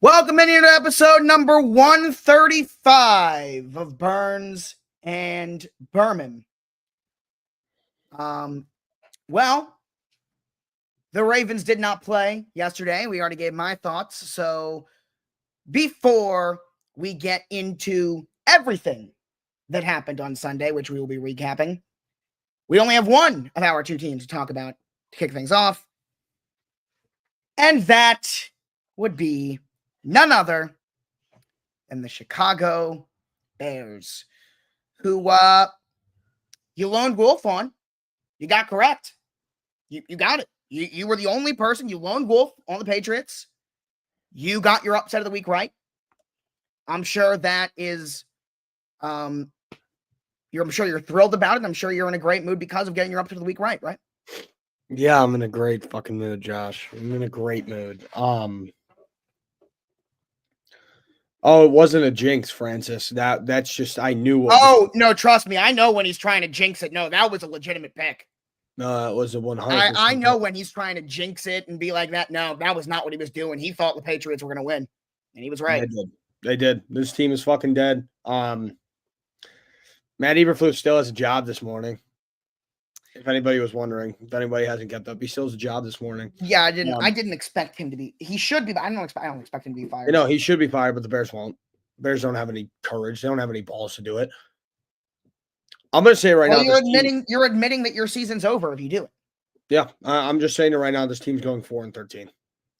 Welcome into episode number 135 of Burns and Berman. Well, the Ravens did not play yesterday. We already gave my thoughts. So before we get into everything that happened on Sunday, which we will be recapping, we only have one of our two teams to talk about to kick things off. And that would be none other than the Chicago Bears, who you lone wolf on. You got correct. You got it. You were the only person. You lone wolf on the Patriots. You got your upset of the week right. I'm sure that is, I'm sure you're thrilled about it. I'm sure you're in a great mood because of getting your upset of the week right? Yeah, I'm in a great fucking mood, Josh. I'm in a great mood. Oh, it wasn't a jinx, Francis. That's just I knew what no, trust me. I know when he's trying to jinx it. No, that was a legitimate pick. No, it was a 100%. I know when he's trying to jinx it and be like that. No, that was not what he was doing. He thought the Patriots were going to win, and he was right. They did. This team is fucking dead. Matt Eberflus still has a job this morning. If anybody was wondering, if anybody hasn't kept up, he still has a job this morning. Yeah, I didn't expect him to be. He should be, but I don't expect him to be fired. No, he should be fired, but the Bears won't. Bears don't have any courage. They don't have any balls to do it. I'm going to say right now. You're admitting that your season's over if you do it. Yeah, I'm just saying it right now. This team's going 4-13.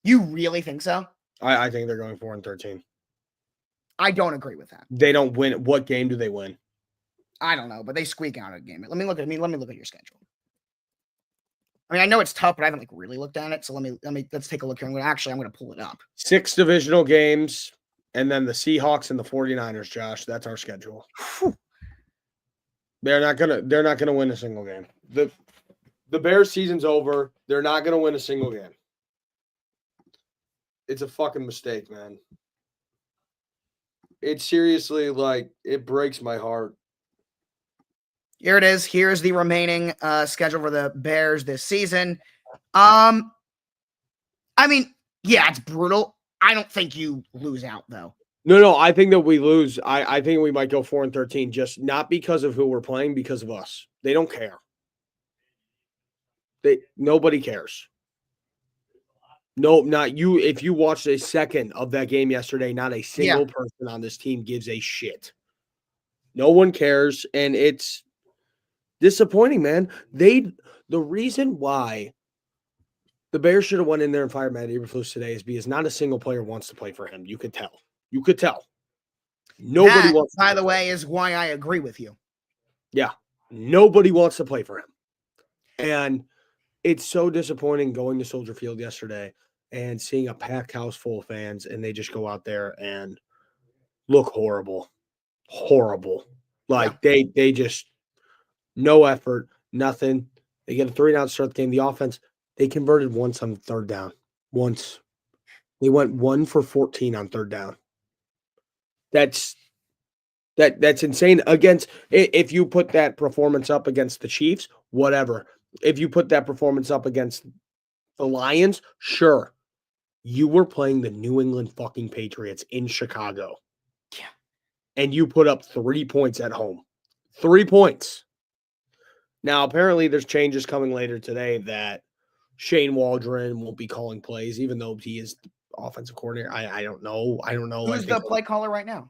You really think so? I think they're going 4-13. I don't agree with that. They don't win. What game do they win? I don't know, but they squeak out a game. Let me look at your schedule. I mean, I know it's tough, but I haven't really looked at it. So let's take a look here. I'm going to pull it up. 6 divisional games, and then the Seahawks and the 49ers, Josh. That's our schedule. Whew. They're not gonna win a single game. The Bears season's over. They're not gonna win a single game. It's a fucking mistake, man. It's seriously it breaks my heart. Here it is. Here's the remaining schedule for the Bears this season. I mean, yeah, it's brutal. I don't think you lose out, though. No, I think that we lose. I think we might go 4-13, just not because of who we're playing, because of us. They don't care. Nobody cares. No, not you. If you watched a second of that game yesterday, not a single person on this team gives a shit. No one cares, and it's disappointing, man. The reason why the Bears should have went in there and fired Matt Eberflus today is because not a single player wants to play for him. You could tell. Nobody wants. By the way, is why I agree with you. Yeah, nobody wants to play for him, and it's so disappointing going to Soldier Field yesterday and seeing a packed house full of fans, and they just go out there and look horrible. They just no effort, nothing. They get a 3-down start the game. The offense, they converted once on third down. Once they went 1 for 14 on third down. That's insane. If you put that performance up against the Chiefs, whatever. If you put that performance up against the Lions, sure. You were playing the New England fucking Patriots in Chicago. Yeah. And you put up 3 points at home. 3 points. Now, apparently there's changes coming later today that Shane Waldron won't be calling plays, even though he is the offensive coordinator. I don't know. Who's the play caller right now?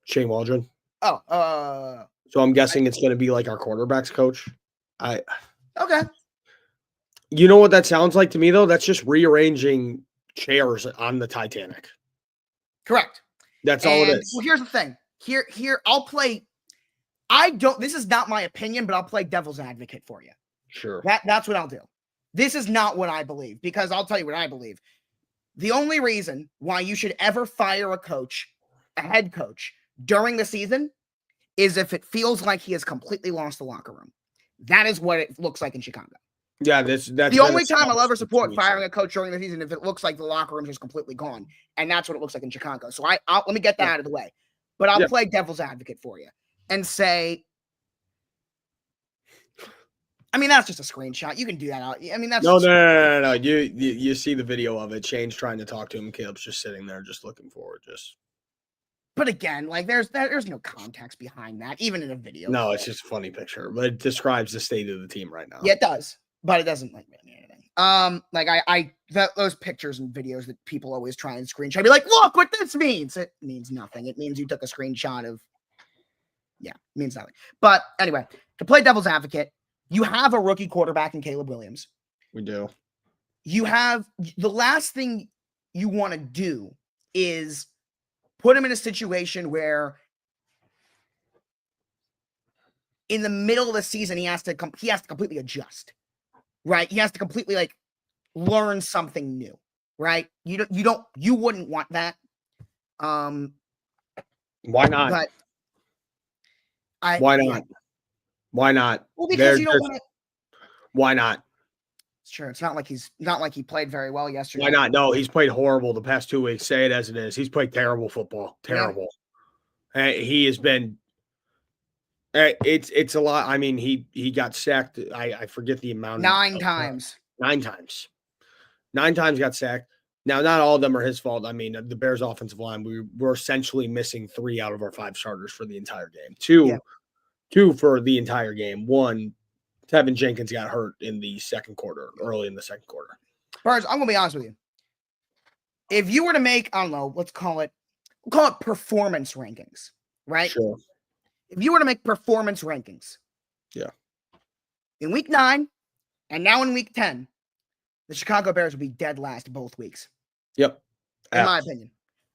Shane Waldron. Oh, so I'm guessing it's going to be like our quarterback's coach. Okay. You know what that sounds like to me, though? That's just rearranging chairs on the Titanic. Correct. That's all it is. Well, here's the thing. Here, I'll play. This is not my opinion, but I'll play devil's advocate for you. Sure. That's what I'll do. This is not what I believe, because I'll tell you what I believe. The only reason why you should ever fire a head coach, during the season is if it feels like he has completely lost the locker room. That is what it looks like in Chicago. Yeah, that's the only time I'll ever support firing a coach during the season if it looks like the locker room is completely gone, and that's what it looks like in Chicago. So let me get that out of the way, but I'll play devil's advocate for you and say I mean, that's just a screenshot. You can do that out. I mean, that's No. You see the video of it. Shane's trying to talk to him. Caleb's just sitting there, just looking forward. But again, like there's no context behind that, even in a video. No, it's just a funny picture, but it describes the state of the team right now. Yeah, it does, but it doesn't like mean anything. Like those pictures and videos that people always try and screenshot, be like, look what this means. It means nothing. It means you took a screenshot of. Yeah, it means nothing. But anyway, to play devil's advocate, you have a rookie quarterback in Caleb Williams. We do. You have the last thing you want to do is put him in a situation where in the middle of the season he has to completely adjust, right? He has to completely like learn something new, right? You wouldn't want that. Why not? But why not? Yeah. Why not? Well, because you don't want to. Why not? Sure, it's not like he played very well yesterday. Why not? No, he's played horrible the past 2 weeks. Say it as it is. He's played terrible football. Terrible. Yeah. He has been. It's a lot. I mean, he got sacked. I forget the amount. 9 times. 9 times. 9 times got sacked. Now, not all of them are his fault. I mean, the Bears' offensive line, we were essentially missing 3 out of our 5 starters for the entire game. Two for the entire game. 1, Tevin Jenkins got hurt in the second quarter, early in the second quarter. Burns, I'm going to be honest with you. If you were to make, I don't know, we'll call it performance rankings, right? Sure. If you were to make performance rankings, yeah, in week 9 and now in week 10, the Chicago Bears would be dead last both weeks. Yep. In my opinion.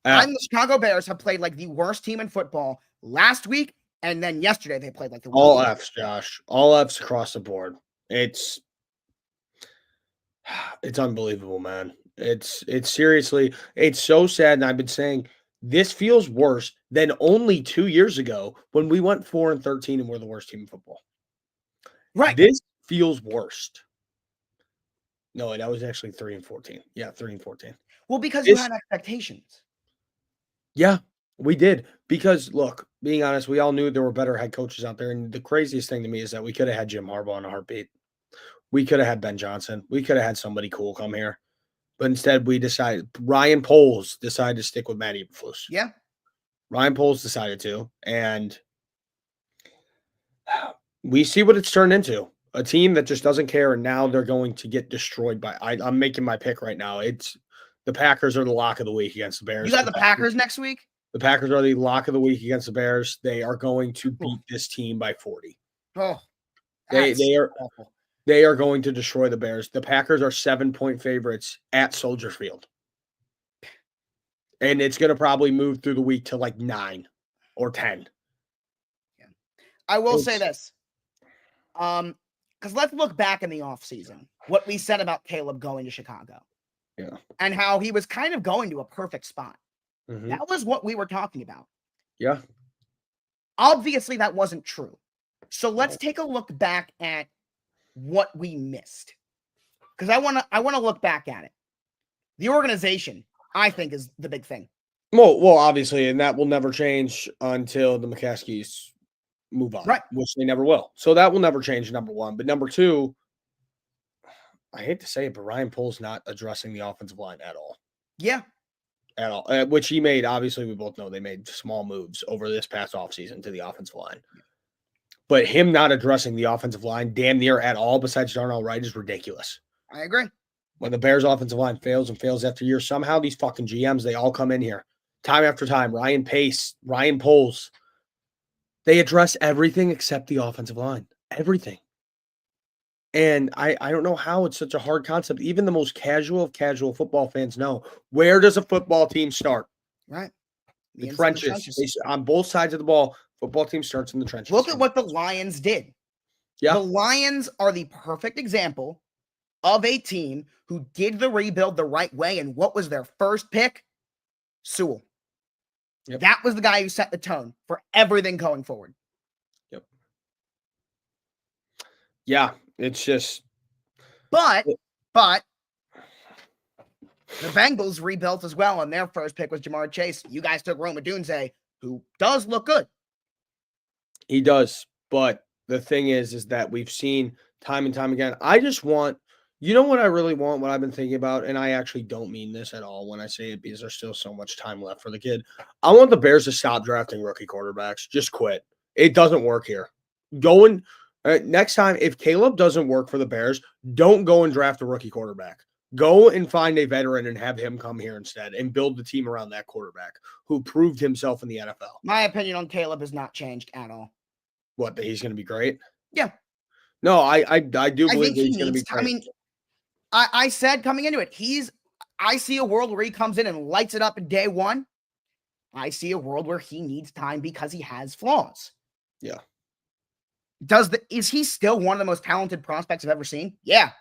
The Chicago Bears have played like the worst team in football last week, and then yesterday they played like the worst. All F's, Josh. All F's across the board. It's unbelievable, man. It's seriously, it's so sad. And I've been saying this feels worse than only 2 years ago when we went 4-13 and we're the worst team in football. Right. This feels worst. No, that was actually 3-14. Yeah, 3-14. Well, because you had expectations. Yeah, we did. Because look, being honest, we all knew there were better head coaches out there. And the craziest thing to me is that we could have had Jim Harbaugh in a heartbeat. We could have had Ben Johnson. We could have had somebody cool come here. But instead, Ryan Poles decided to stick with Matt Eberflus. Yeah. Ryan Poles decided to. And we see what it's turned into. A team that just doesn't care, and now they're going to get destroyed by. I'm making my pick right now. It's the Packers are the lock of the week against the Bears. You got the Packers next week? The Packers are the lock of the week against the Bears. They are going to beat this team by 40. Oh, they are awful. They are going to destroy the Bears. The Packers are 7-point favorites at Soldier Field. And it's going to probably move through the week to like 9 or 10. Yeah. I will say this. Because let's look back in the offseason, what we said about Caleb going to Chicago. Yeah. And how he was kind of going to a perfect spot. Mm-hmm. That was what we were talking about. Yeah. Obviously, that wasn't true. So let's take a look back at what we missed. Because I want to look back at it. The organization, I think, is the big thing. Well, obviously, and that will never change until the McCaskies move on, right? Which they never will. So that will never change, number one. But number two, I hate to say it, but Ryan Poles not addressing the offensive line at all. Yeah. At all. Which he made, obviously, we both know they made small moves over this past offseason to the offensive line. But him not addressing the offensive line damn near at all besides Darnell Wright is ridiculous. I agree. When the Bears offensive line fails and fails after years, somehow these fucking GMs, they all come in here time after time. Ryan Pace, Ryan Poles, they address everything except the offensive line. Everything. And I don't know how it's such a hard concept. Even the most casual of casual football fans know, where does a football team start? Right. The trenches. On both sides of the ball, football team starts in the trenches. Look at what the Lions did. Yeah. The Lions are the perfect example of a team who did the rebuild the right way. And what was their first pick? Sewell. Yep. That was the guy who set the tone for everything going forward. Yep. Yeah, it's just. But the Bengals rebuilt as well, and their first pick was Jamar Chase. You guys took Rome Odunze, who does look good. He does, but the thing is that we've seen time and time again. I just want, you know what I really want, what I've been thinking about, and I actually don't mean this at all when I say it because there's still so much time left for the kid. I want the Bears to stop drafting rookie quarterbacks. Just quit. It doesn't work here. Going next time, if Caleb doesn't work for the Bears, don't go and draft a rookie quarterback. Go and find a veteran and have him come here instead and build the team around that quarterback who proved himself in the NFL. My opinion on Caleb has not changed at all. What, that he's going to be great? Yeah. No, I do believe that he's going to be great. I mean, I said coming into it, I see a world where he comes in and lights it up in day one. I see a world where he needs time because he has flaws. Yeah. Is he still one of the most talented prospects I've ever seen? Yeah.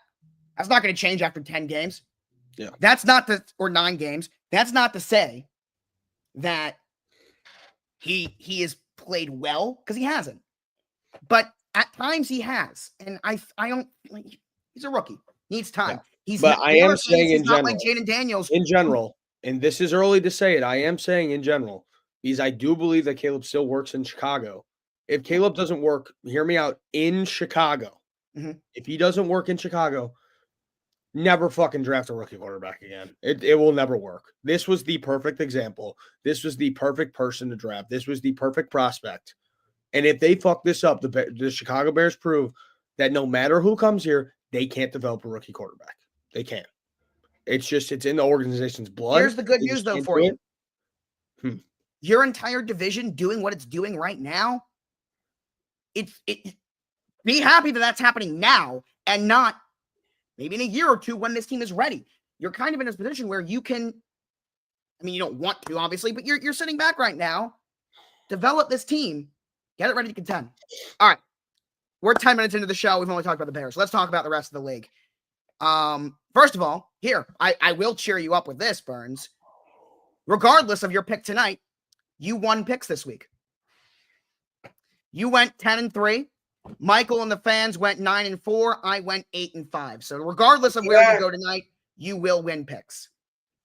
That's not going to change after 10 games. Yeah. That's not or 9 games. That's not to say that he has played well, because he hasn't. But at times he has. And I don't like, he's a rookie. Needs time. Yeah. But I am saying in general, like Jaden Daniels. In general, and this is early to say it, I am saying in general, because I do believe that Caleb still works in Chicago. If Caleb doesn't work, hear me out, in Chicago. Mm-hmm. If he doesn't work in Chicago, never fucking draft a rookie quarterback again. It will never work. This was the perfect example. This was the perfect person to draft. This was the perfect prospect. And if they fuck this up, the Chicago Bears prove that no matter who comes here, they can't develop a rookie quarterback. They can't. It's in the organization's blood. Here's the good news, though, for you. Your entire division doing what it's doing right now, be happy that that's happening now and not maybe in a year or two when this team is ready. You're kind of in a position where you can, I mean, you don't want to, obviously, but you're sitting back right now, develop this team, get it ready to contend. All right. We're 10 minutes into the show. We've only talked about the Bears. Let's talk about the rest of the league. First of all, here, I will cheer you up with this, Burns. Regardless of your pick tonight, you won picks this week. You went 10-3. Michael and the fans went 9-4. I went 8-5. So regardless of where you go tonight, you will win picks.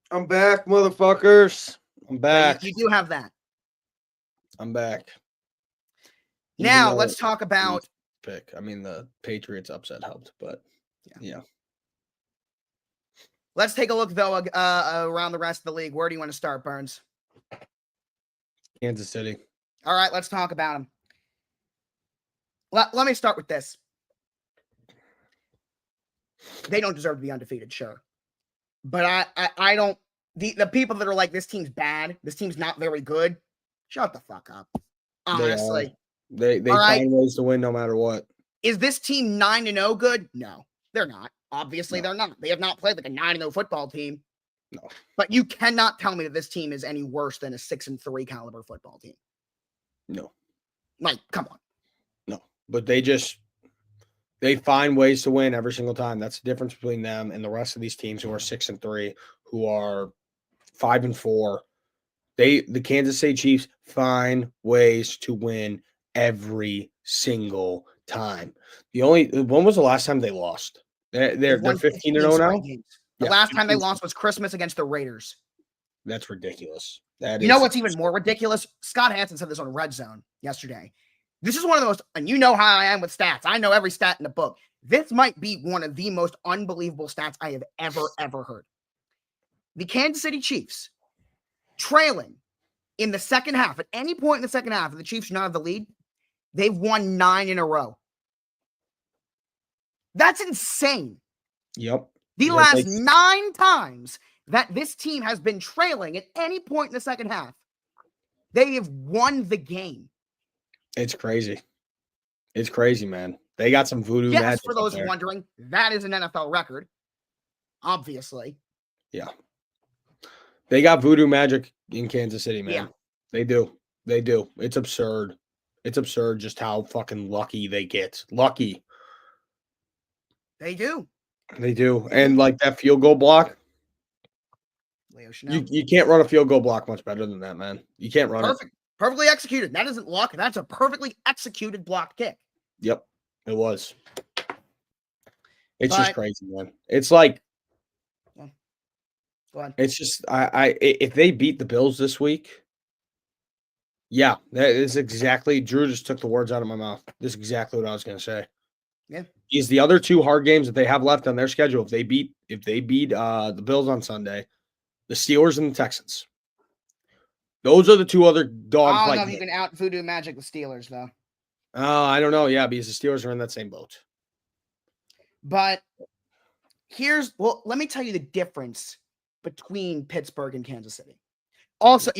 I'm back, motherfuckers. I'm back. So you do have that. I'm back. Now let's talk about pick. I mean, the Patriots upset helped, but yeah. Let's take a look though around the rest of the league. Where do you want to start, Burns? Kansas City. All right, let's talk about them. Let me start with this. They don't deserve to be undefeated, sure. But I don't, the people that are like, this team's bad, this team's not very good, shut the fuck up. Honestly. They find ways to win no matter what. Is this team 9-0 good? No, they're not. Obviously, they're not. They have not played like a 9-0 football team. No. But you cannot tell me that this team is any worse than a 6-3 caliber football team. No. Like, come on. No. But they find ways to win every single time. That's the difference between them and the rest of these teams who are 6-3, who are 5-4. The Kansas City Chiefs find ways to win every single time. When was the last time they lost? They're 15-0 now. The last time they lost was Christmas against the Raiders. That's ridiculous. You know what's even more ridiculous? Scott Hansen said this on Red Zone yesterday. This is one of the most, and you know how I am with stats. I know every stat in the book. This might be one of the most unbelievable stats I have ever heard. The Kansas City Chiefs trailing in the second half, at any point in the second half, if the Chiefs do not have the lead, they've won 9 in a row. That's insane. Yep. The last 9 times that this team has been trailing at any point in the second half, they have won the game. It's crazy. It's crazy, man. They got some voodoo magic. Yes, for those wondering, that is an NFL record. Obviously. Yeah. They got voodoo magic in Kansas City, man. Yeah. They do. They do. It's absurd. It's absurd just how fucking lucky they get. Lucky. They do. They do. And like that field goal block. You can't run a field goal block much better than that, man. You can't run it. Perfectly executed. That isn't luck. That's a perfectly executed block kick. Yep, it was. It's just crazy, man. It's like, go ahead. It's just, if they beat the Bills this week, yeah, that is exactly. Drew just took the words out of my mouth. This is exactly what I was going to say. Yeah. Is the other 2 hard games that they have left on their schedule, if they beat the Bills on Sunday, the Steelers and the Texans. Those are the 2 other I don't dogfight know if you games. can out voodoo magic the Steelers, though. I don't know. Yeah, because the Steelers are in that same boat. But let me tell you the difference between Pittsburgh and Kansas City. Also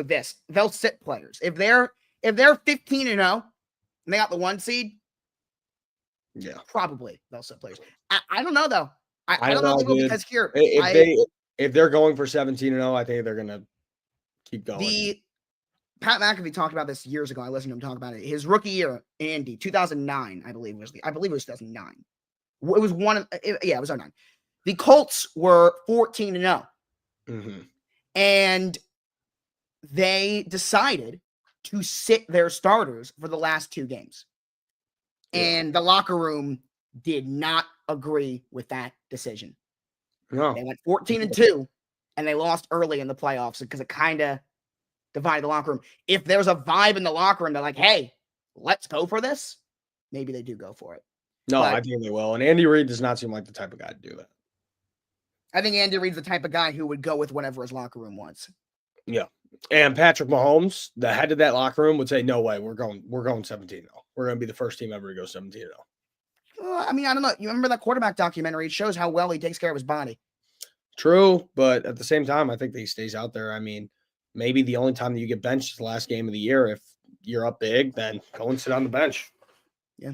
this. They'll sit players. If they're 15-0 and they got the 1 seed, yeah, probably they'll sit players. I don't know though. I don't know know, they will, dude. because here if they're going for 17-0, I think they're gonna keep going. Pat McAfee talked about this years ago. I listened to him talk about it. His rookie year, Andy, 2009, I believe it was 2009. It was it was 09. The Colts were 14-0. Mm-hmm. And they decided to sit their starters for the last 2 games. Yeah. And the locker room did not agree with that decision. No. They went 14-2, and they lost early in the playoffs because it kind of divided the locker room. If there's a vibe in the locker room, they're like, hey, let's go for this. Maybe they do go for it. No, I think they will. And Andy Reid does not seem like the type of guy to do that. I think Andy Reid's the type of guy who would go with whatever his locker room wants. Yeah. And Patrick Mahomes, the head of that locker room, would say, no way, we're going 17-0. We're going to be the first team ever to go 17-0. I mean, I don't know. You remember that quarterback documentary? It shows how well he takes care of his body. True, but at the same time, I think that he stays out there. I mean, maybe the only time that you get benched is the last game of the year. If you're up big, then go and sit on the bench. Yeah.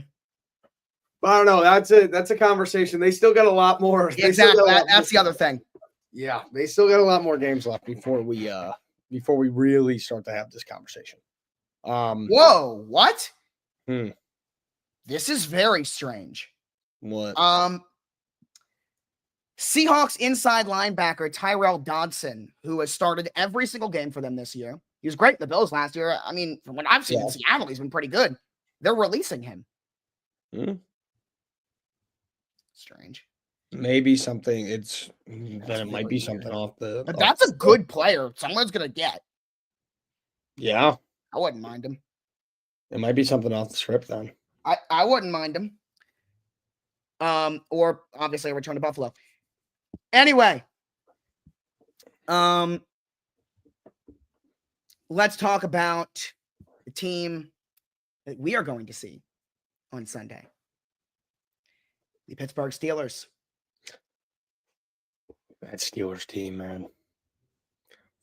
But I don't know. That's a conversation. They still got a lot more. Exactly. That's the other thing. Yeah, they still got a lot more games left before we really start to have this conversation. Whoa, what? This is very strange. What? Seahawks inside linebacker Tyrell Dodson, who has started every single game for them this year. He was great in the Bills last year. I mean, from what I've seen in Seattle, he's been pretty good. They're releasing him. Strange. Maybe something. It might be something off the. But that's a good player. Someone's gonna get. Yeah, I wouldn't mind him. It might be something off the script then. I wouldn't mind him. Or obviously a return to Buffalo. Anyway, let's talk about the team that we are going to see on Sunday. The Pittsburgh Steelers. That Steelers team, man.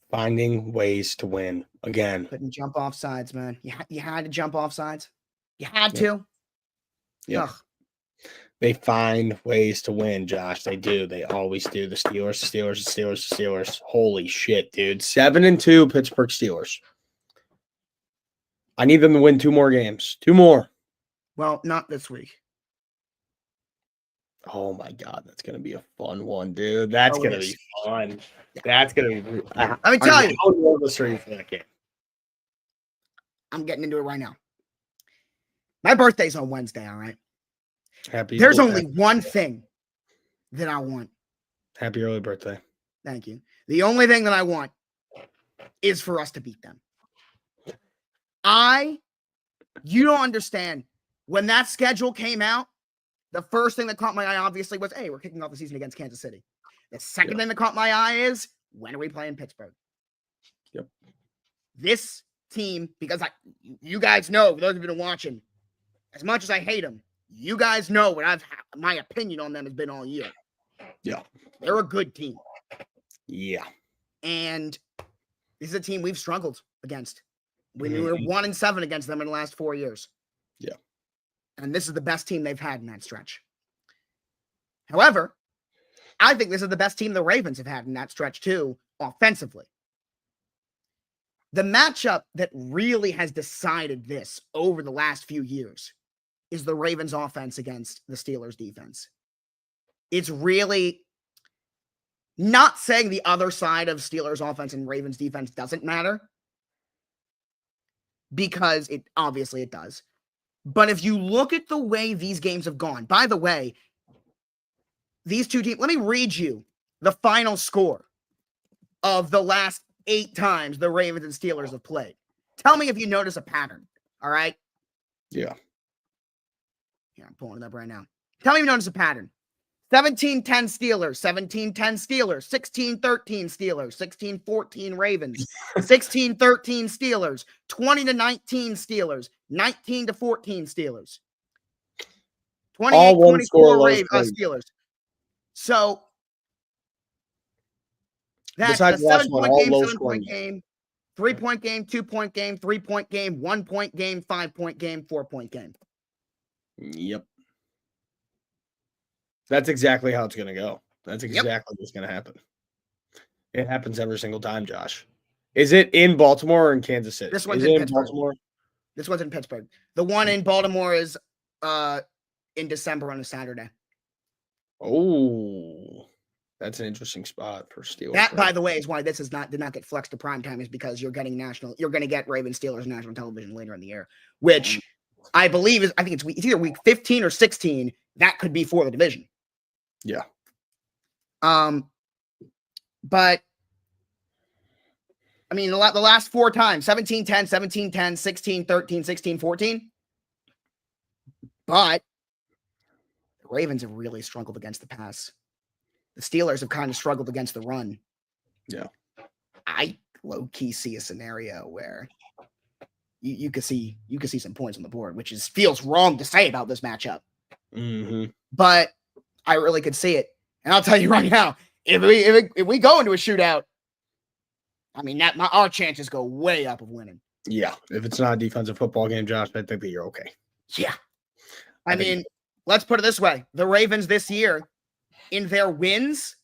Finding ways to win again. Couldn't jump off sides, man. You had to jump off sides. You had to. Yeah. They find ways to win, Josh. They do. They always do. The Steelers. Holy shit, dude. 7-2 Pittsburgh Steelers. I need them to win 2 more games. 2 more. Well, not this week. Oh my God, that's gonna be a fun one, dude. That's gonna be fun. That's gonna be. Let me tell you. How nervous are you for that game? I'm getting into it right now. My birthday's on Wednesday. All right. There's only one thing that I want. Happy early birthday. Thank you. The only thing that I want is for us to beat them. You don't understand. When that schedule came out, the first thing that caught my eye, obviously, was, hey, we're kicking off the season against Kansas City. The second thing that caught my eye is, when are we playing Pittsburgh? Yep. This team, because you guys know, those of you been watching, as much as I hate them, you guys know what my opinion on them has been all year. Yeah. They're a good team. Yeah. And this is a team we've struggled against. We were 1-7 against them in the last 4 years. Yeah. And this is the best team they've had in that stretch. However, I think this is the best team the Ravens have had in that stretch too, offensively. The matchup that really has decided this over the last few years is the Ravens offense against the Steelers defense. It's really not saying the other side of Steelers offense and Ravens defense doesn't matter, because it obviously it does. But if you look at the way these games have gone, by the way, these two teams, let me read you the final score of the last 8 times the Ravens and Steelers have played. Tell me if you notice a pattern. All right. Yeah. Here, I'm pulling it up right now. Tell me if you notice a pattern. 17-10 Steelers, 17-10 Steelers, 16-13 Steelers, 16-14 Ravens, 16-13 Steelers, 20-19 Steelers, 19-14 Steelers, All one score 28-24 low scoring. Steelers. So that's Besides a the last one, 7-point all game, low 7-point scoring. game, 3-point game, 2-point game, 3-point game, 1-point game, 5-point game, 4-point game. Yep. That's exactly how it's going to go. That's exactly what's going to happen. It happens every single time, Josh. Is it in Baltimore or in Kansas City? This one's is in it Pittsburgh. Baltimore? This one's in Pittsburgh. The one in Baltimore is in December on a Saturday. Oh, that's an interesting spot for Steelers. That, by the way, is why this did not get flexed to prime time, is because you're going to get Ravens Steelers national television later in the year, which I believe is, I think it's either week 15 or 16. That could be for the division. Yeah. But I mean, the last 4 times, 17-10, 17-10, 16-13, 16-14. But the Ravens have really struggled against the pass. The Steelers have kind of struggled against the run. Yeah. I low-key see a scenario where you could see some points on the board, which feels wrong to say about this matchup. Mm-hmm. But I really could see it. And I'll tell you right now, if we go into a shootout, I mean, our chances go way up of winning. Yeah. If it's not a defensive football game, Josh, I think that you're okay. Yeah. I mean, let's put it this way. The Ravens this year, in their wins,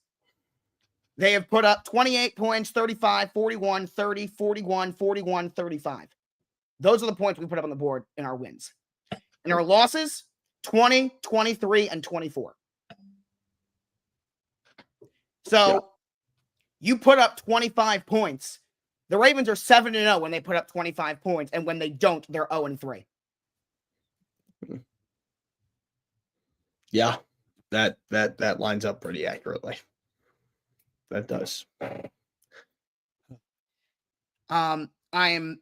they have put up 28 points, 35, 41, 30, 41, 41, 35. Those are the points we put up on the board in our wins. In our losses, 20, 23, and 24. So you put up 25 points. The Ravens are 7-0 when they put up 25 points, and when they don't, they're 0-3. Yeah, that lines up pretty accurately. That does. I am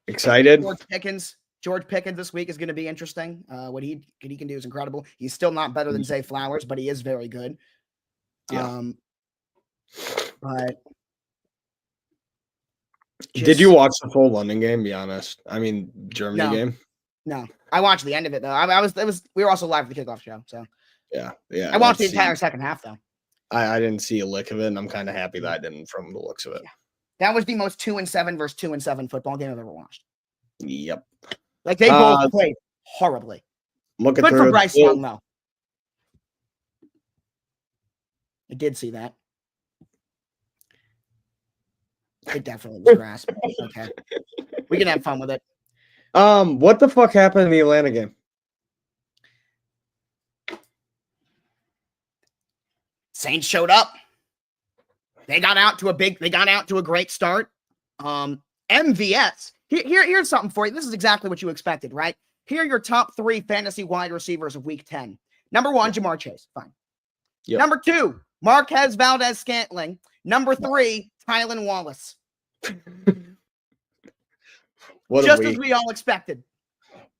excited. George Pickens this week is going to be interesting. What he can do is incredible. He's still not better than Zay Flowers, but he is very good. Yeah. But did you watch the full London game? Be honest. I mean, Germany game. No, I watched the end of it though. We were also live for the kickoff show, so yeah. I watched the entire second half though. I didn't see a lick of it, and I'm kind of happy that I didn't from the looks of it. Yeah. That was the most 2-7 versus 2-7 football game I've ever watched. Yep. Like they both played horribly. Looking good through for Bryce Young though. I did see that. It definitely was grass. Okay. We can have fun with it. What the fuck happened in the Atlanta game? Saints showed up. They got out to a great start. MVS. Here's something for you. This is exactly what you expected, right? Here are your top 3 fantasy wide receivers of week 10. Number 1, Jamar Chase. Fine. Yep. Number 2, Marquez Valdez-Scantling. Number 3, Tylan Wallace. Just as we all expected.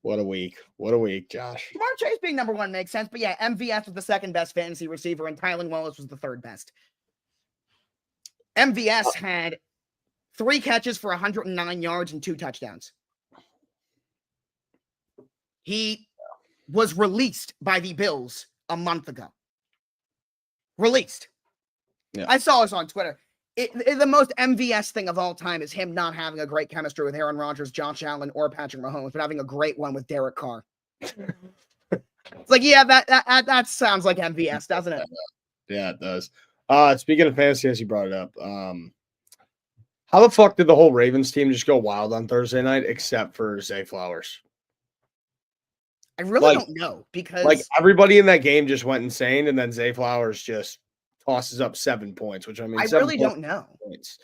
What a week. What a week, Josh. Jamar Chase being number 1 makes sense, but yeah, MVS was the second best fantasy receiver, and Tylan Wallace was the third best. MVS had 3 catches for 109 yards and 2 touchdowns. He was released by the Bills a month ago. Released. Yeah. I saw this on Twitter. The most MVS thing of all time is him not having a great chemistry with Aaron Rodgers, Josh Allen, or Patrick Mahomes, but having a great one with Derek Carr. It's like, yeah, that sounds like MVS, doesn't it? Yeah, it does. Speaking of fantasy, as you brought it up, how the fuck did the whole Ravens team just go wild on Thursday night, except for Zay Flowers? I really don't know, because everybody in that game just went insane, and then Zay Flowers just tosses up 7 points, which I really don't know. Points.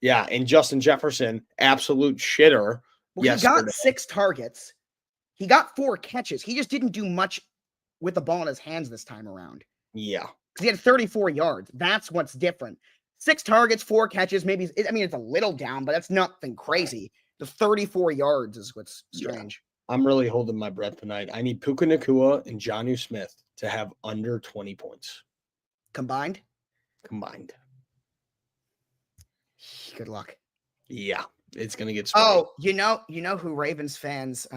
Yeah, and Justin Jefferson, absolute shitter. Well, he got 6 targets. He got 4 catches. He just didn't do much with the ball in his hands this time around. Yeah. He had 34 yards. That's what's different. 6 targets, 4 catches. Maybe, it's a little down, but that's nothing crazy. The 34 yards is what's strange. I'm really holding my breath tonight. I need Puka Nacua and Jonnu Smith to have under 20 points Combined? combined. Good luck. Yeah, it's gonna get sweaty. Oh, you know who Ravens fans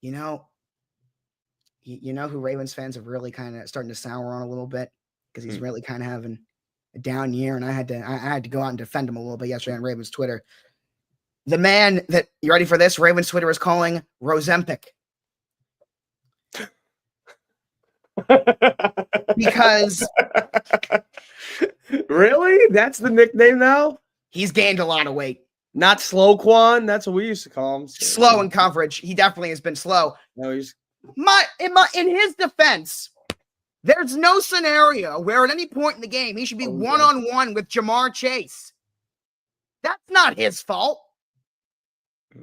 you know who Ravens fans are really kind of starting to sour on a little bit because he's really kind of having a down year, and I had to go out and defend him a little bit yesterday on Ravens Twitter. The man that, you ready for this? Ravens Twitter is calling Rosempic. Because really? That's the nickname now? He's gained a lot of weight. Not slow Quan. That's what we used to call him. Slow in coverage. He definitely has been slow. No, he's in his defense, there's no scenario where at any point in the game he should be one-on-one with Jamar Chase. That's not his fault.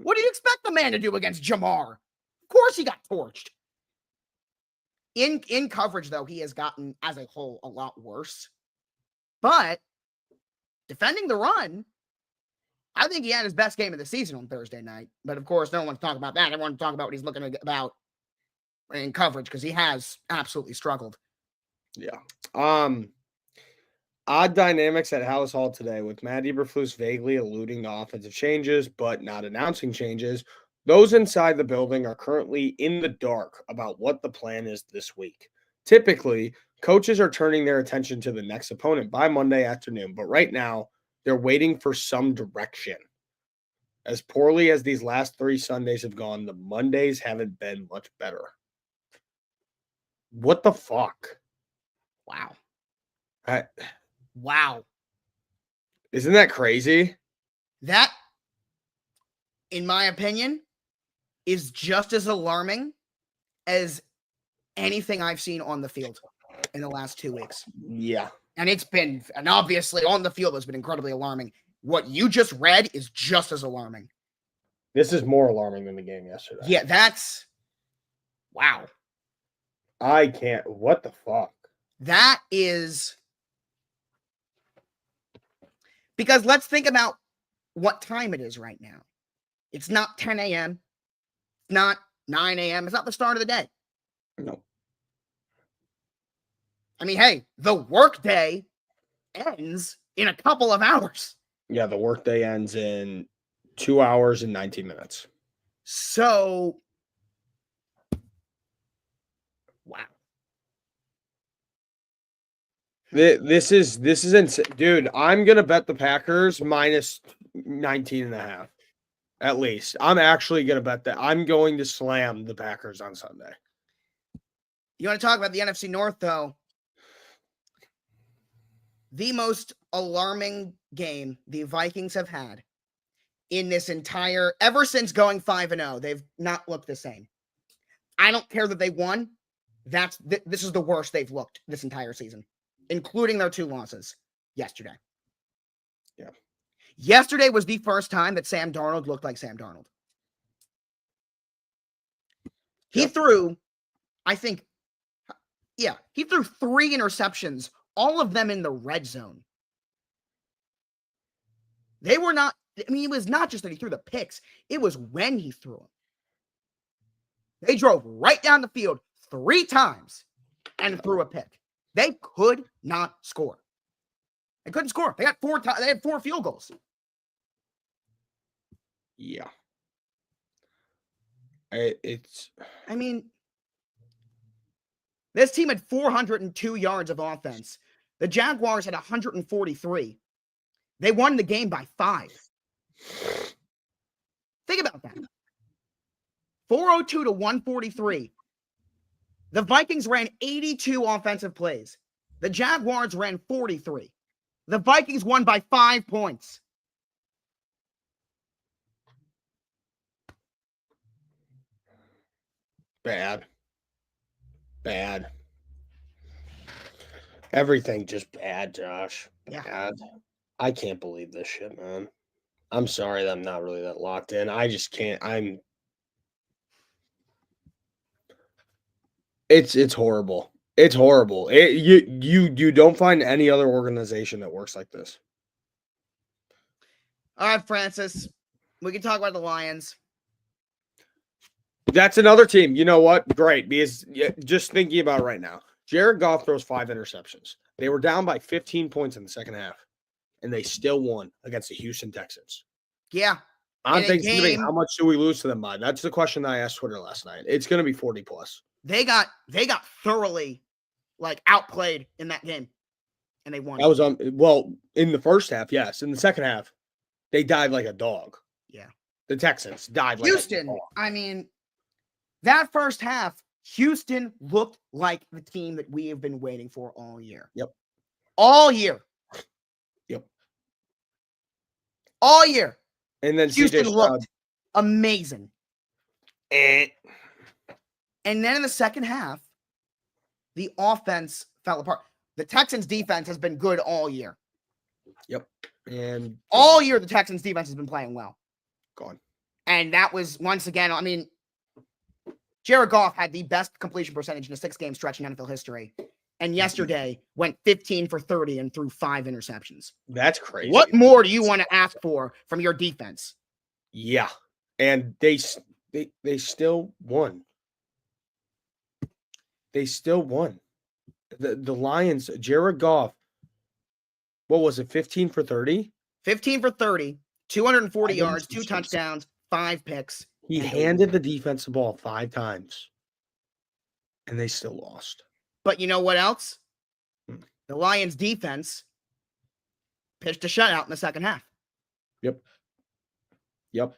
What do you expect the man to do against Jamar? Of course he got torched. In coverage, though, he has gotten, as a whole, a lot worse. But defending the run, I think he had his best game of the season on Thursday night. But, of course, no one wants to talk about that. Everyone wants to talk about what he's looking about in coverage because he has absolutely struggled. Yeah. Odd dynamics at House Hall today with Matt Eberflus vaguely alluding to offensive changes, but not announcing changes. Those inside the building are currently in the dark about what the plan is this week. Typically, coaches are turning their attention to the next opponent by Monday afternoon, but right now they're waiting for some direction. As poorly as these last 3 Sundays have gone, the Mondays haven't been much better. What the fuck? Wow. Wow. Isn't that crazy? That, in my opinion, is just as alarming as anything I've seen on the field in the last 2 weeks. Yeah. And obviously on the field has been incredibly alarming. What you just read is just as alarming. This is more alarming than the game yesterday. Yeah, that's, wow. I can't, what the fuck? That is, because let's think about what time it is right now. It's not 10 a.m. It's not 9 a.m. It's not the start of the day. No. I mean, hey, the workday ends in a couple of hours. Yeah, the workday ends in 2 hours and 19 minutes. So, wow. This is insane. Dude, I'm going to bet the Packers minus 19.5. At least. I'm actually going to bet that. I'm going to slam the Packers on Sunday. You want to talk about the NFC North, though? The most alarming game the Vikings have had in this entire, ever since going 5-0, they've not looked the same. I don't care that they won. This is the worst they've looked this entire season, including their 2 losses yesterday. Yeah. Yesterday was the first time that Sam Darnold looked like Sam Darnold. He threw, he threw 3 interceptions, all of them in the red zone. They were not, I mean, it was not just that he threw the picks, it was when he threw them. They drove right down the field 3 times and threw a pick. They could not score. They couldn't score. They had 4 field goals. Yeah. This team had 402 yards of offense. The Jaguars had 143. They won the game by 5. Think about that. 402 to 143. The Vikings ran 82 offensive plays. The Jaguars ran 43. The Vikings won by 5 points. Bad. Everything just bad, Josh. Yeah. Bad. I can't believe this shit, man. I'm sorry that I'm not really that locked in. I just can't. It's horrible. It's horrible. You don't find any other organization that works like this. All right, Francis. We can talk about the Lions. That's another team. You know what? Great. Because just thinking about it right now, Jared Goff throws 5 interceptions. They were down by 15 points in the second half, and they still won against the Houston Texans. Yeah. On In a Thanksgiving, game- how much do we lose to them by? That's the question that I asked Twitter last night. It's going to be 40 plus. They got thoroughly outplayed in that game, and they won. That was well in the first half, yes. In the second half, they died like a dog. Yeah. The Texans died like Houston. a dog. I mean, that first half, Houston looked like the team that we have been waiting for all year. Yep. All year. Yep. All year. And then Houston CJ looked amazing. Eh. And then in the second half, the offense fell apart. The Texans defense has been good all year. Yep. And all year, the Texans defense has been playing well. Gone. And that was, once again, I mean, Jared Goff had the best completion percentage in a 6-game stretch in NFL history. And yesterday went 15 for 30 and threw 5 interceptions. That's crazy. What more do you want to ask for from your defense? Yeah. And they still won. They still won. The Lions, Jared Goff, what was it, 15 for 30? 15 for 30, 240 I yards, 2 understand. touchdowns, 5 picks. He handed the defense the ball 5 times, and they still lost. But you know what else? Hmm. The Lions defense pitched a shutout in the second half. Yep.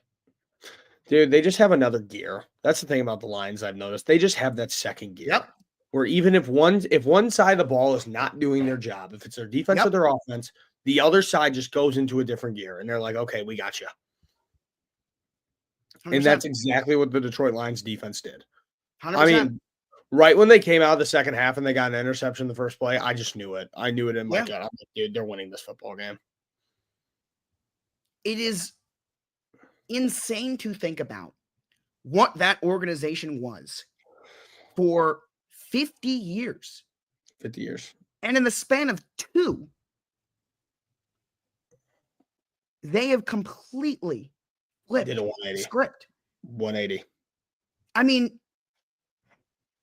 Dude, they just have another gear. That's the thing about the Lions I've noticed. They just have that second gear. Yep. Where even if one side of the ball is not doing their job, if it's their defense or their offense, the other side just goes into a different gear, and they're like, okay, we got you. 100%. And that's exactly what the Detroit Lions defense did. 100%. I mean, right when they came out of the second half and they got an interception in the first play, I just knew it. I knew it in my gut. I'm like, dude, they're winning this football game. It is insane to think about what that organization was for 50 years. 50 years. And in the span of 2, they have completely flipped Did a 180. script. 180. I mean,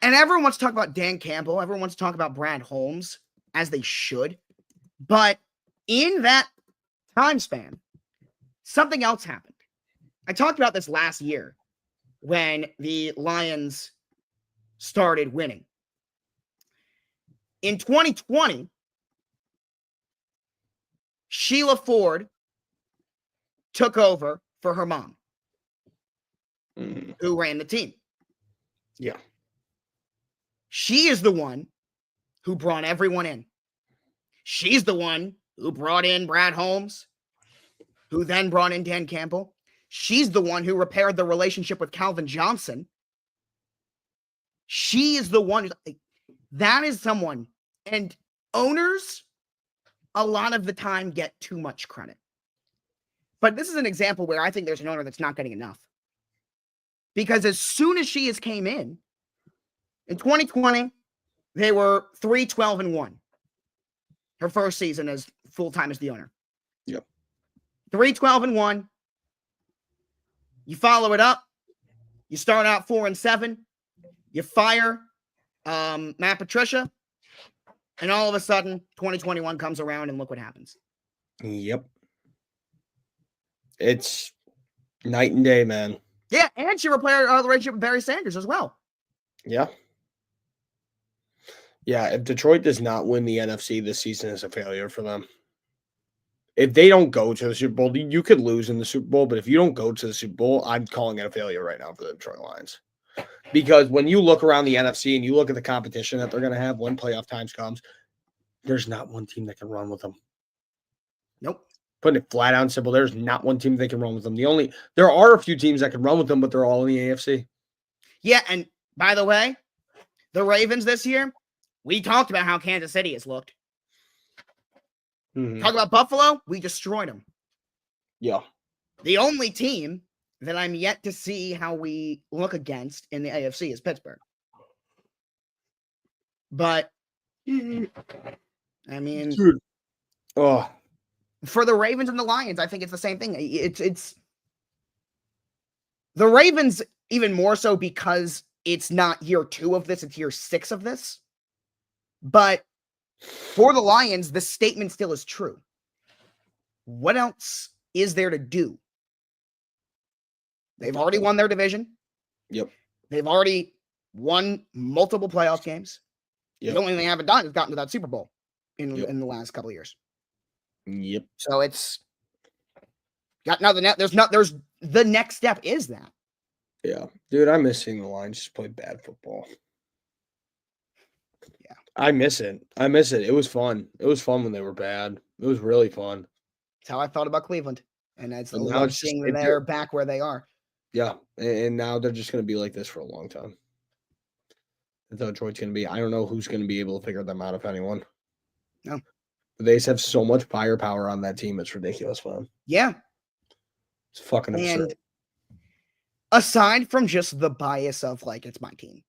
and everyone wants to talk about Dan Campbell. Everyone wants to talk about Brad Holmes, as they should. But in that time span, something else happened. I talked about this last year when the Lions started winning. In 2020, Sheila Ford took over for her mom, who ran the team. Yeah. She is the one who brought everyone in. She's the one who brought in Brad Holmes, who then brought in Dan Campbell. She's the one who repaired the relationship with Calvin Johnson. She is the one. That is someone. And owners, a lot of the time, get too much credit. But this is an example where I think there's an owner that's not getting enough. Because as soon as she came in 2020, they were 3-12-1. Her first season as full-time as the owner. Yep. 3-12-1. You follow it up. You start out 4-7. You fire Matt Patricia. And all of a sudden, 2021 comes around and look what happens. Yep. It's night and day, man. Yeah, and she repaired the relationship with Barry Sanders as well. Yeah. Yeah, if Detroit does not win the NFC this season, it's a failure for them. If they don't go to the Super Bowl, you could lose in the Super Bowl, but if you don't go to the Super Bowl, I'm calling it a failure right now for the Detroit Lions. Because when you look around the NFC and you look at the competition that they're going to have when playoff times comes, there's not one team that can run with them. Nope. Putting it flat out and simple, there's not one team that can run with them. There are a few teams that can run with them, but they're all in the AFC. Yeah, and by the way, the Ravens this year, we talked about how Kansas City has looked. Mm-hmm. Talk about Buffalo, we destroyed them. Yeah. The only team that I'm yet to see how we look against in the AFC is Pittsburgh. But, I mean, dude. Oh. For the Ravens and the Lions, I think it's the same thing. It's the Ravens even more so because it's not year 2 of this, it's year 6 of this. But for the Lions, the statement still is true. What else is there to do? They've already won their division. Yep. They've already won multiple playoff games. Yep. The only thing they haven't done is gotten to that Super Bowl in the last couple of years. Yep. So it's got now there's the next step is that. Yeah. Dude, I miss seeing the Lions just play bad football. Yeah. I miss it. It was fun. It was fun when they were bad. It was really fun. That's how I thought about Cleveland. And I And now love it's just- seeing they're back where they are. Yeah. And now they're just going to be like this for a long time. That's how Detroit's going to be. I don't know who's going to be able to figure them out, if anyone. No. They just have so much firepower on that team. It's ridiculous, man. Yeah. It's fucking absurd. And aside from just the bias of like, it's my team,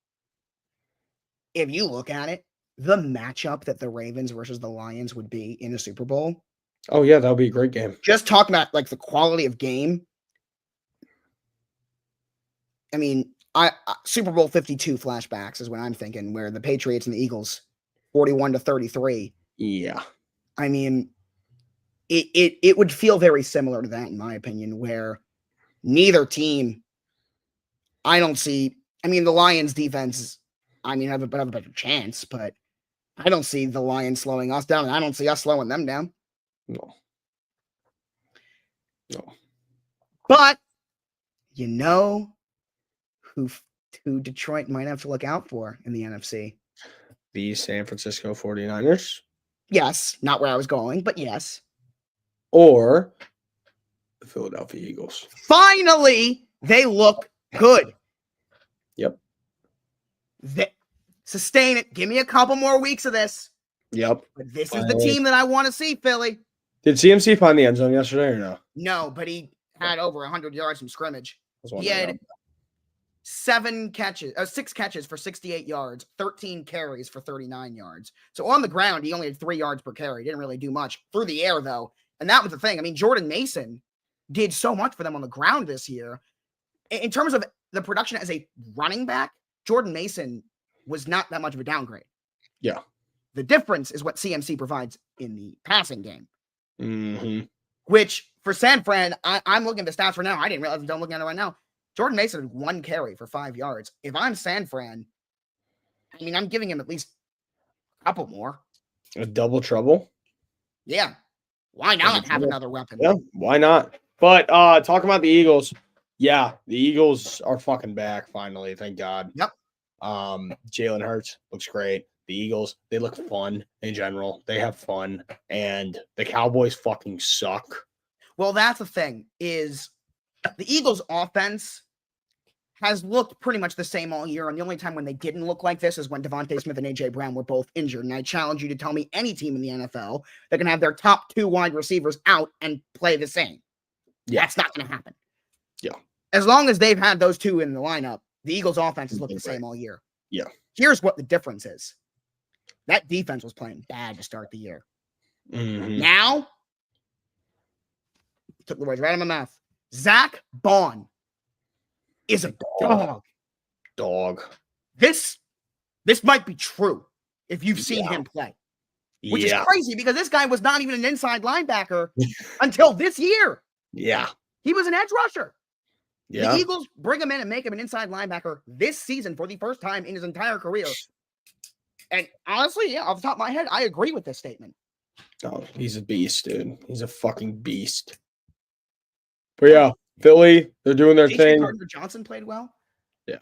if you look at it, the matchup that the Ravens versus the Lions would be in a Super Bowl. Oh, yeah, that would be a great game. Just talking about like the quality of game. I mean, Super Bowl 52 flashbacks is what I'm thinking, where the Patriots and the Eagles 41-33. Yeah. I mean, it would feel very similar to that, in my opinion, where neither team, I don't see. I mean, the Lions defense, have a better chance, but I don't see the Lions slowing us down, and I don't see us slowing them down. No. But you know who Detroit might have to look out for in the NFC? The San Francisco 49ers? Yes, not where I was going, but yes. Or the Philadelphia Eagles. Finally, they look good. Yep. Sustain it. Give me a couple more weeks of this. Yep. But this is the team that I want to see, Philly. Did CMC find the end zone yesterday or no? No, but he had over 100 yards from scrimmage. He He had 6 catches for 68 yards, 13 carries for 39 yards. So on the ground, he only had 3 yards per carry. Didn't really do much. Through the air, though. And that was the thing. I mean, Jordan Mason did so much for them on the ground this year. In terms of the production as a running back, Jordan Mason was not that much of a downgrade. Yeah. The difference is what CMC provides in the passing game. Mm-hmm. Which, for San Fran, I'm looking at the stats right now. I didn't realize I'm looking at it right now. Jordan Mason had 1 carry for 5 yards. If I'm San Fran, I mean, I'm giving him at least a couple more. A double trouble? Yeah. Why not have another weapon? Yeah, why not? But talking about the Eagles, yeah, the Eagles are fucking back finally, thank God. Yep. Jalen Hurts looks great. The Eagles, they look fun in general. They have fun. And the Cowboys fucking suck. Well, that's the thing, is the Eagles' offense has looked pretty much the same all year, and the only time when they didn't look like this is when Devontae Smith and A.J. Brown were both injured. And I challenge you to tell me any team in the NFL that can have their top 2 wide receivers out and play the same. Yeah. That's not going to happen. Yeah. As long as they've had those 2 in the lineup, the Eagles' offense has looked the same all year. Yeah. Here's what the difference is. That defense was playing bad to start the year. Mm-hmm. Now, took the words right out of my mouth. Zach Bond is a dog. This might be true if you've seen him play. Which is crazy because this guy was not even an inside linebacker until this year. Yeah. He was an edge rusher. Yeah. The Eagles bring him in and make him an inside linebacker this season for the first time in his entire career. And honestly, yeah, off the top of my head, I agree with this statement. Oh, he's a beast, dude. He's a fucking beast. But yeah, Philly, they're doing their thing. Johnson played well. Yeah.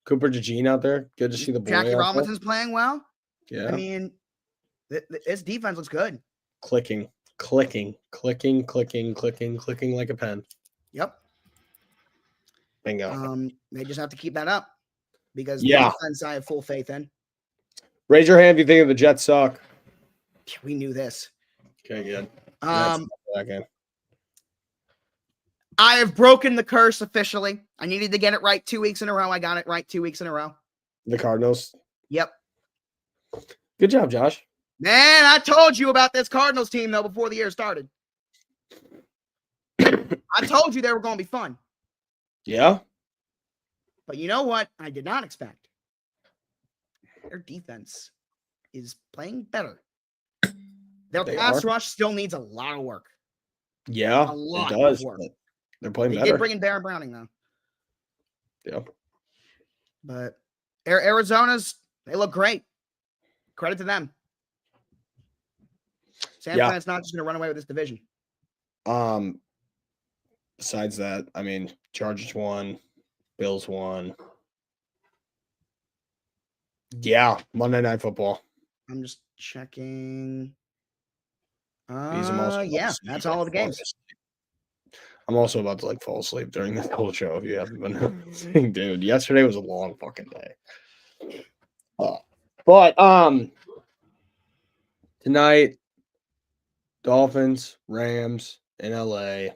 Cooper DeJean out there. Good to see the boy. Jackie Robinson's playing well. Yeah. I mean, this defense looks good. Clicking like a pen. Yep. Bingo. They just have to keep that up because the defense I have full faith in. Raise your hand if you think the Jets suck. We knew this. Okay, good. I have broken the curse officially. I needed to get it right 2 weeks in a row. I got it right 2 weeks in a row. The Cardinals? Yep. Good job, Josh. Man, I told you about this Cardinals team, though, before the year started. I told you they were going to be fun. Yeah? But you know what? I did not expect. Their defense is playing better. Their pass rush still needs a lot of work. Yeah, A lot it does. of work. They're playing They better. did bring in Baron Browning, though. Yeah. But Arizona's, they look great. Credit to them. San Fran's not just going to run away with this division. Besides that, I mean, Chargers won, Bills won. Yeah, Monday Night Football. I'm just checking. Yeah, that's all of the games. I'm also about to fall asleep during this whole show if you haven't been seeing, dude. Yesterday was a long fucking day. But tonight, Dolphins, Rams in LA.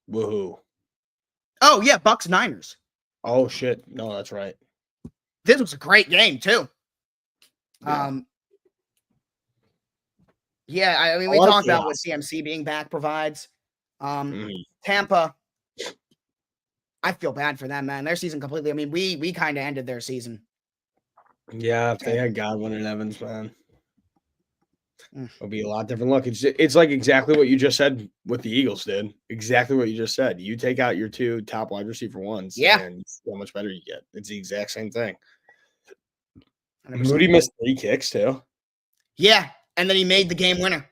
Woohoo. Oh, yeah, Bucks Niners. Oh shit. No, that's right. This was a great game, too. Yeah. I mean, we talked about what CMC being back provides. Tampa, I feel bad for them, man. Their season completely. I mean, we kind of ended their season. Yeah, if they had Godwin and Evans, man, it would be a lot different look. It's like exactly what you just said what the Eagles did. Exactly what you just said. You take out your two top wide receiver ones, and see how much better you get. It's the exact same thing. 100%. Moody missed 3 kicks too. Yeah, and then he made the game winner.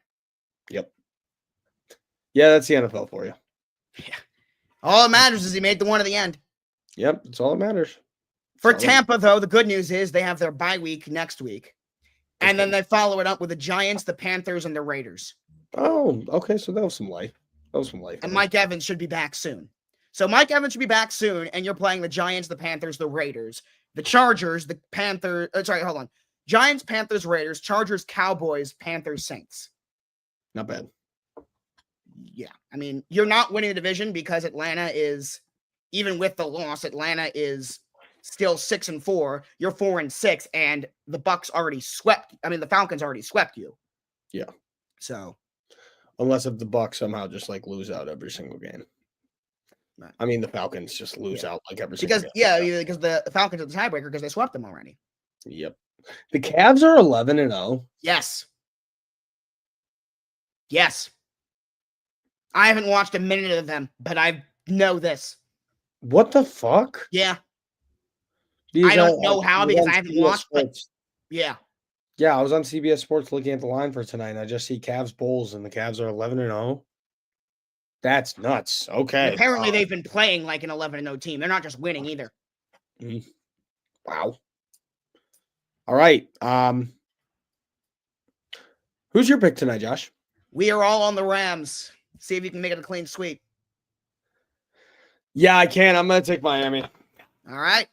Yep. Yeah, that's the NFL for you. Yeah. All that matters is he made the one at the end. Yep, that's all that matters. For Tampa, though, the good news is they have their bye week next week. And then they follow it up with the Giants, the Panthers, and the Raiders. Oh, okay. So that was some life. And Mike Evans should be back soon. So Mike Evans should be back soon, and you're playing the Giants, the Panthers, the Raiders, the Chargers, the Panthers. Giants, Panthers, Raiders, Chargers, Cowboys, Panthers, Saints. Not bad. Yeah. I mean, you're not winning the division because Atlanta is, even with the loss, Atlanta is still 6-4. You're 4-6, and the Bucks already swept. I mean, the Falcons already swept you. Yeah. So, unless if the Bucks somehow just lose out every single game. Right. I mean, the Falcons just lose out every single game. Because the Falcons are the tiebreaker because they swept them already. Yep. The Cavs are 11-0. Yes. Yes. I haven't watched a minute of them, but I know this. What the fuck? Yeah. I don't know how because I haven't watched, but yeah. Yeah, I was on CBS Sports looking at the line for tonight, and I just see Cavs Bulls, and the Cavs are 11-0. That's nuts. Okay. And apparently, they've been playing like an 11-0 team. They're not just winning either. Wow. All right. Who's your pick tonight, Josh? We are all on the Rams. See if you can make it a clean sweep. Yeah, I can. I'm going to take Miami. All right.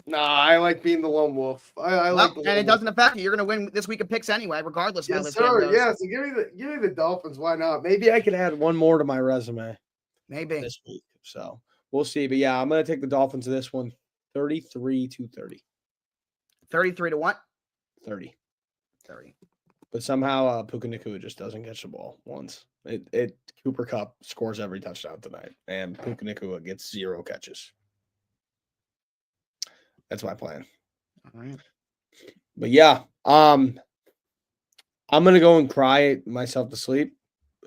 Nah, I like being the lone wolf. I like the and it doesn't affect you. You're going to win this week of picks anyway, regardless. Yes, sir. Yeah, so give me the Dolphins. Why not? Maybe I can add one more to my resume. Maybe this week. So we'll see. But yeah, I'm going to take the Dolphins to this one, 33-30. 33 to what? 30. 30. But somehow Puka Nacua just doesn't catch the ball once. Cooper Kupp scores every touchdown tonight, and Puka Nacua gets 0 catches. That's my plan. All right. But yeah, I'm gonna go and cry myself to sleep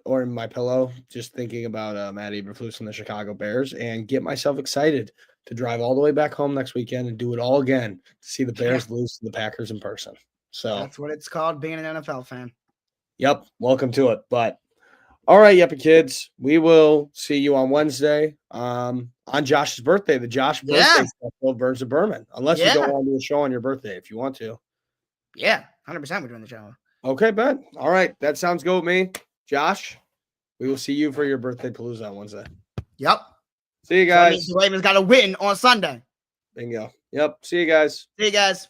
or in my pillow, just thinking about Matt Eberflus and the Chicago Bears, and get myself excited to drive all the way back home next weekend and do it all again to see the Bears lose to the Packers in person. So that's what it's called, being an NFL fan. Yep, welcome to it. But all right, Yuppie kids, we will see you on Wednesday on Josh's birthday. The Josh birthday special, Birds of Berman. Unless you don't want to do a show on your birthday, if you want to. Yeah, 100% we're doing the show. Okay, Ben. All right, that sounds good with me. Josh, we will see you for your birthday palooza on Wednesday. Yep. See you guys. So the Ravens got to win on Sunday. Bingo. Yep. See you guys. See you guys.